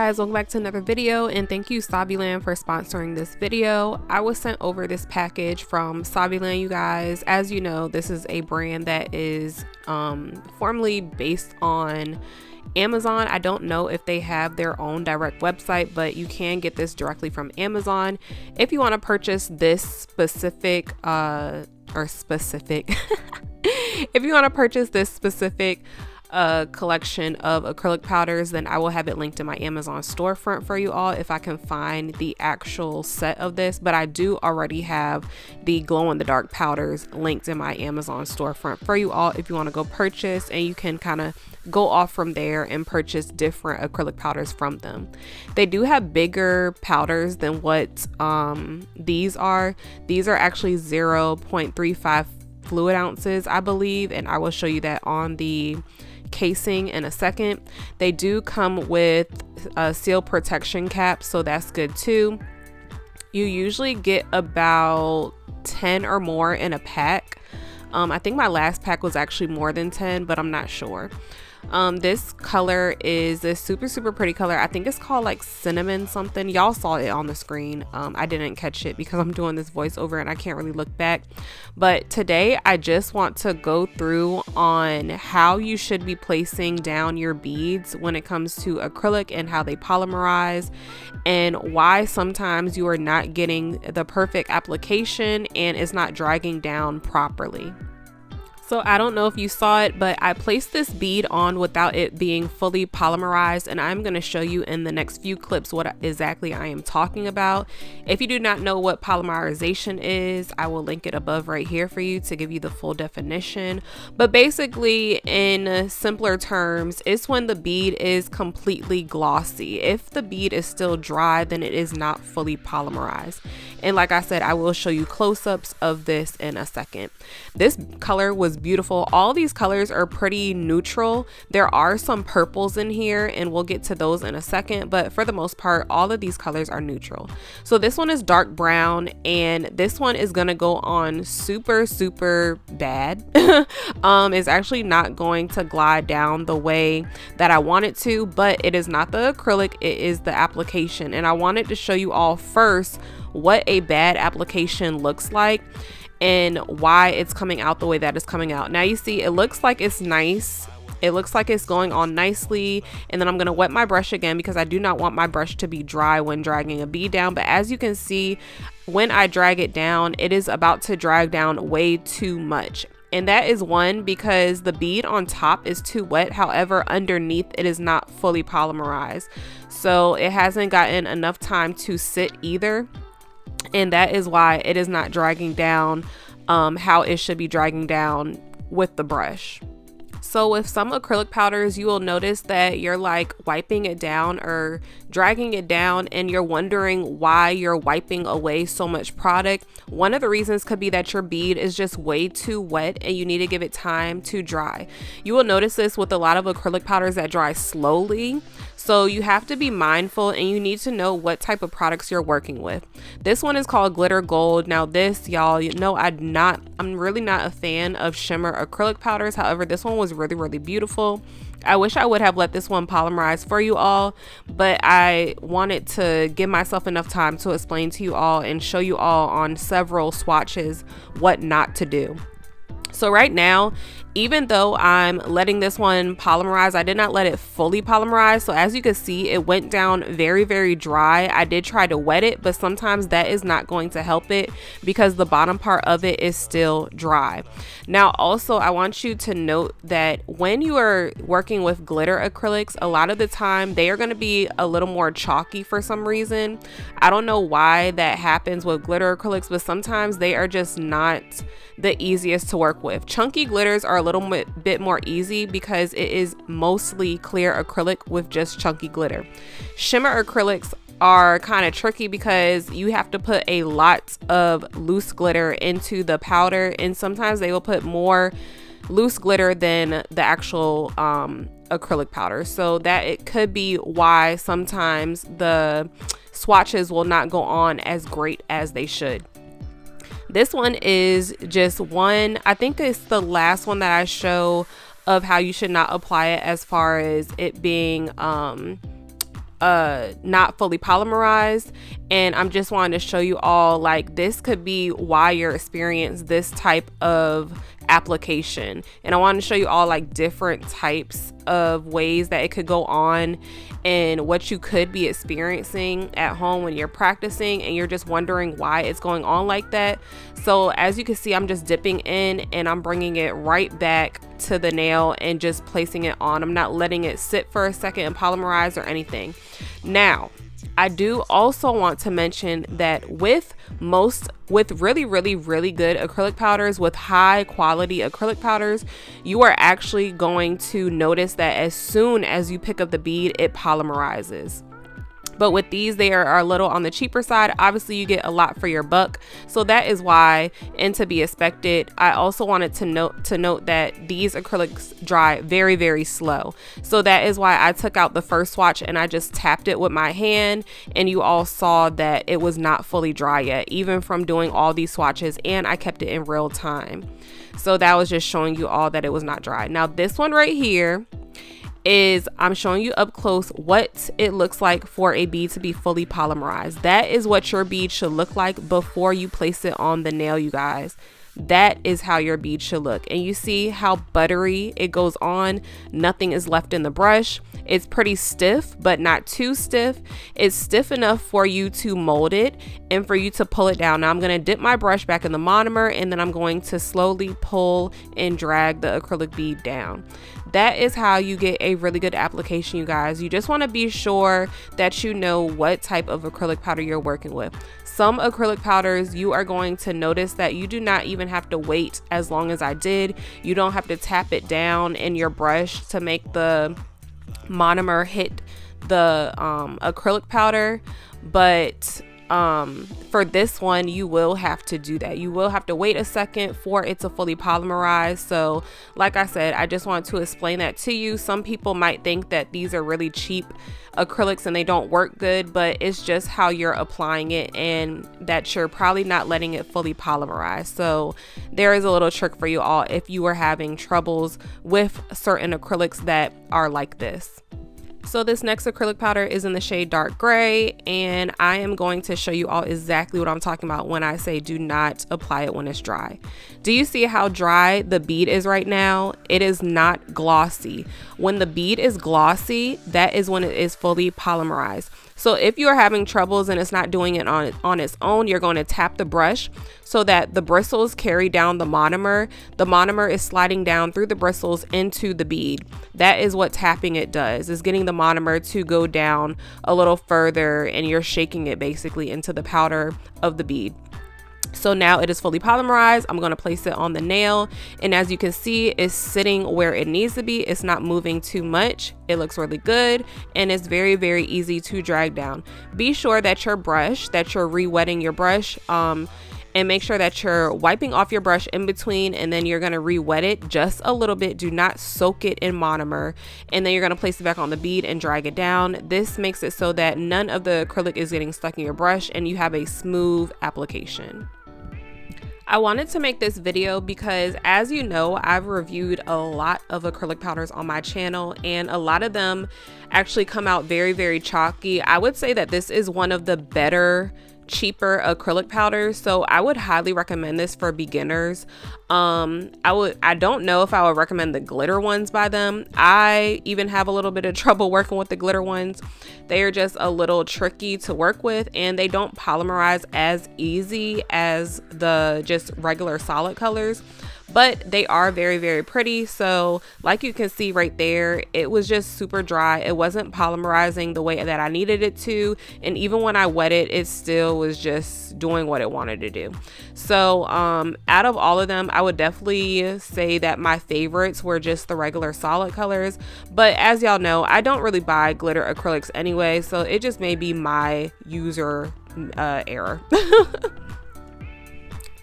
guys, welcome back to another video, and thank you SAVILAND for sponsoring this video. I was sent over this package from SAVILAND, you guys. As you know, this is a brand that is formerly based on Amazon. I don't know if they have their own direct website, but you can get this directly from Amazon. If you want to purchase this specific if you want to purchase this specific collection of acrylic powders, then I will have it linked in my Amazon storefront for you all if I can find the actual set of this. But I do already have the glow in the dark powders linked in my Amazon storefront for you all if you want to go purchase, and you can kind of go off from there and purchase different acrylic powders from them. They do have bigger powders than what these are. These are actually 0.35 fluid ounces, I believe, and I will show you that on the casing in a second. They do come with a seal protection cap, so that's good too. You usually get about 10 or more in a pack. I think my last pack was actually more than 10, but I'm not sure. This color is this super pretty color. I think it's called like cinnamon something. Y'all saw it on the screen. I didn't catch it because I'm doing this voiceover and I can't really look back. But today I just want to go through on how you should be placing down your beads when it comes to acrylic and how they polymerize, and why sometimes you are not getting the perfect application and it's not dragging down properly. So I don't know if you saw it, but I placed this bead on without it being fully polymerized, and I'm going to show you in the next few clips what exactly I am talking about. If you do not know what polymerization is, I will link it above right here for you to give you the full definition. But basically, in simpler terms, it's when the bead is completely glossy. If the bead is still dry, then it is not fully polymerized. And like I said, I will show you close-ups of this in a second. This color was beautiful. All these colors are pretty neutral. There are some purples in here, and we'll get to those in a second, but for the most part, all of these colors are neutral. So this one is dark brown, and this one is gonna go on super bad. It's actually not going to glide down the way that I want it to, but it is not the acrylic, it is the application. And I wanted to show you all first what a bad application looks like and why it's coming out the way that it's coming out. Now you see it looks like it's nice. It looks like it's going on nicely, and then I'm going to wet my brush again because I do not want my brush to be dry when dragging a bead down. But as you can see, when I drag it down, it is about to drag down way too much. And that is one, because the bead on top is too wet. However, underneath it is not fully polymerized. So it hasn't gotten enough time to sit either. And that is why it is not dragging down how it should be dragging down with the brush. So with some acrylic powders, you will notice that you're like wiping it down or dragging it down, and you're wondering why you're wiping away so much product. One of the reasons could be that your bead is just way too wet and you need to give it time to dry. You will notice this with a lot of acrylic powders that dry slowly. So you have to be mindful, and you need to know what type of products you're working with. This one is called Glitter Gold. Now this, y'all, you know, I'm really not a fan of shimmer acrylic powders. However, this one was really beautiful. I wish I would have let this one polymerize for you all, but I wanted to give myself enough time to explain to you all and show you all on several swatches what not to do. So right now, even though I'm letting this one polymerize, I did not let it fully polymerize. So as you can see, it went down very dry. I did try to wet it, but sometimes that is not going to help it because the bottom part of it is still dry. Now, also, I want you to note that when you are working with glitter acrylics, a lot of the time they are going to be a little more chalky for some reason. I don't know why that happens with glitter acrylics, but sometimes they are just not the easiest to work with. Chunky glitters are a little bit more easy because it is mostly clear acrylic with just chunky glitter. Shimmer acrylics are kind of tricky because you have to put a lot of loose glitter into the powder, and sometimes they will put more loose glitter than the actual acrylic powder. So that it could be why sometimes the swatches will not go on as great as they should. This one is just one, I think it's the last one that I show of how you should not apply it as far as it being not fully polymerized, and I'm just wanting to show you all, like, this could be why you're experiencing this type of application. And I want to show you all like different types of ways that it could go on and what you could be experiencing at home when you're practicing and you're just wondering why it's going on like that. So as you can see, I'm just dipping in and I'm bringing it right back to the nail and just placing it on. I'm not letting it sit for a second and polymerize or anything. Now, I do also want to mention that with really good acrylic powders, with high quality acrylic powders, you are actually going to notice that as soon as you pick up the bead, it polymerizes. But with these, they are a little on the cheaper side. Obviously, you get a lot for your buck. So that is why, and to be expected, I also wanted to note that these acrylics dry very, very slow. So that is why I took out the first swatch and I just tapped it with my hand. And you all saw that it was not fully dry yet, even from doing all these swatches, and I kept it in real time. So that was just showing you all that it was not dry. Now this one right here is, I'm showing you up close what it looks like for a bead to be fully polymerized. That is what your bead should look like before you place it on the nail, you guys. That is how your bead should look. And you see how buttery it goes on. Nothing is left in the brush. It's pretty stiff, but not too stiff. It's stiff enough for you to mold it and for you to pull it down. Now I'm going to dip my brush back in the monomer, and then I'm going to slowly pull and drag the acrylic bead down. That is how you get a really good application, you guys. You just want to be sure that you know what type of acrylic powder you're working with. Some acrylic powders, you are going to notice that you do not even have to wait as long as I did. You don't have to tap it down in your brush to make the monomer hit the acrylic powder, but for this one you will have to do that. You will have to wait a second for it to fully polymerize. So like I said, I just wanted to explain that to you. Some people might think that these are really cheap acrylics and they don't work good, but it's just how you're applying it and that you're probably not letting it fully polymerize. So there is a little trick for you all if you are having troubles with certain acrylics that are like this. So this next acrylic powder is in the shade dark gray, and I am going to show you all exactly what I'm talking about when I say do not apply it when it's dry. Do you see how dry the bead is right now? It is not glossy. When the bead is glossy, that is when it is fully polymerized. So if you are having troubles and it's not doing it on its own, you're going to tap the brush so that the bristles carry down the monomer. The monomer is sliding down through the bristles into the bead. That is what tapping it does, is getting the monomer to go down a little further, and you're shaking it basically into the powder of the bead. So now it is fully polymerized. I'm going to place it on the nail, and as you can see, it's sitting where it needs to be. It's not moving too much. It looks really good, and it's very, very easy to drag down. Be sure that your brush, that you're re-wetting your brush, and make sure that you're wiping off your brush in between, and then you're going to re-wet it just a little bit. Do not soak it in monomer, and then you're going to place it back on the bead and drag it down. This makes it so that none of the acrylic is getting stuck in your brush and you have a smooth application. I wanted to make this video because, as you know, I've reviewed a lot of acrylic powders on my channel, and a lot of them actually come out very, very chalky. I would say that this is one of the better, cheaper acrylic powders, so I would highly recommend this for beginners. I don't know if I would recommend the glitter ones by them. I even have a little bit of trouble working with the glitter ones. They are just a little tricky to work with, and they don't polymerize as easy as the just regular solid colors, but they are very, very pretty. So like you can see right there, it was just super dry. It wasn't polymerizing the way that I needed it to, and even when I wet it, it still was just doing what it wanted to do. So out of all of them, I would definitely say that my favorites were just the regular solid colors, but as y'all know, I don't really buy glitter acrylics anyway, so it just may be my user error.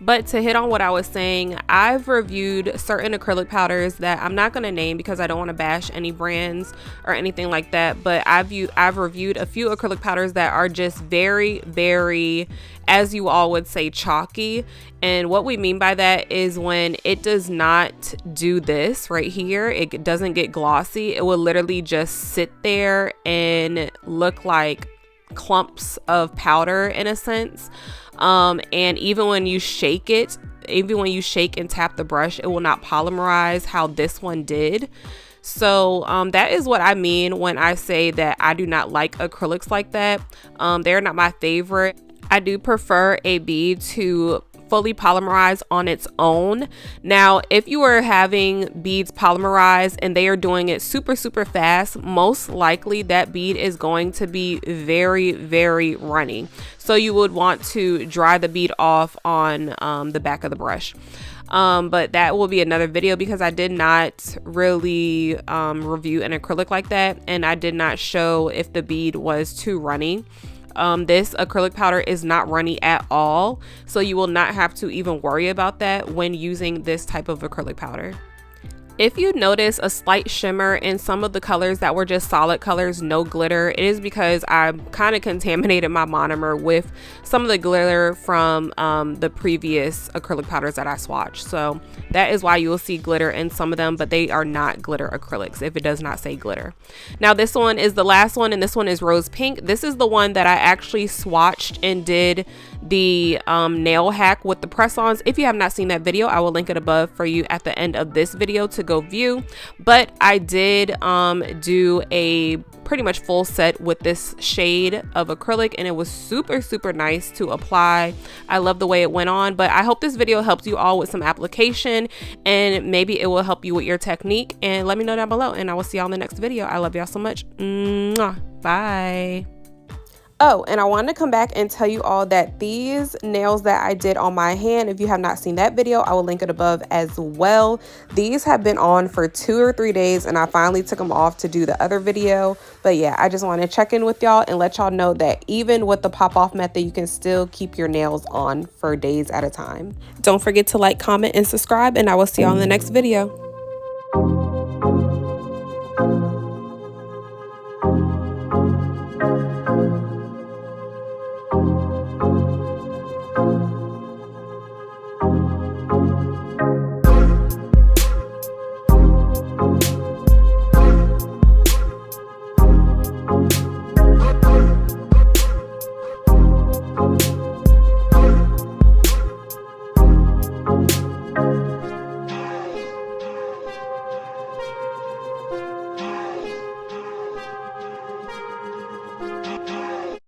But to hit on what I was saying, I've reviewed certain acrylic powders that I'm not going to name because I don't want to bash any brands or anything like that. But I've reviewed a few acrylic powders that are just very, very, as you all would say, chalky. And what we mean by that is when it does not do this right here, it doesn't get glossy. It will literally just sit there and look like clumps of powder in a sense. And even when you shake it, even when you shake and tap the brush, it will not polymerize how this one did. So that is what I mean when I say that I do not like acrylics like that. They're not my favorite. I do prefer a bead to fully polymerize on its own. Now, if you are having beads polymerize and they are doing it super fast, most likely that bead is going to be very, very runny. So you would want to dry the bead off on the back of the brush. But that will be another video because I did not really review an acrylic like that, and I did not show if the bead was too runny. This acrylic powder is not runny at all, so you will not have to even worry about that when using this type of acrylic powder. If you notice a slight shimmer in some of the colors that were just solid colors, no glitter, it is because I kind of contaminated my monomer with some of the glitter from the previous acrylic powders that I swatched. So that is why you will see glitter in some of them, but they are not glitter acrylics if it does not say glitter. Now this one is the last one, and this one is rose pink. This is the one that I actually swatched and did the nail hack with the press-ons. If you have not seen that video, I will link it above for you at the end of this video to go view. But I did do a pretty much full set with this shade of acrylic, and it was super nice to apply. I love the way it went on, but I hope this video helps you all with some application, and maybe it will help you with your technique. And let me know down below, and I will see y'all in the next video. I love y'all so much. Mwah. Bye. Oh, and I wanted to come back and tell you all that these nails that I did on my hand, if you have not seen that video, I will link it above as well. These have been on for 2 or 3 days, and I finally took them off to do the other video. But yeah, I just want to check in with y'all and let y'all know that even with the pop-off method, you can still keep your nails on for days at a time. Don't forget to like, comment, and subscribe, and I will see y'all in the next video.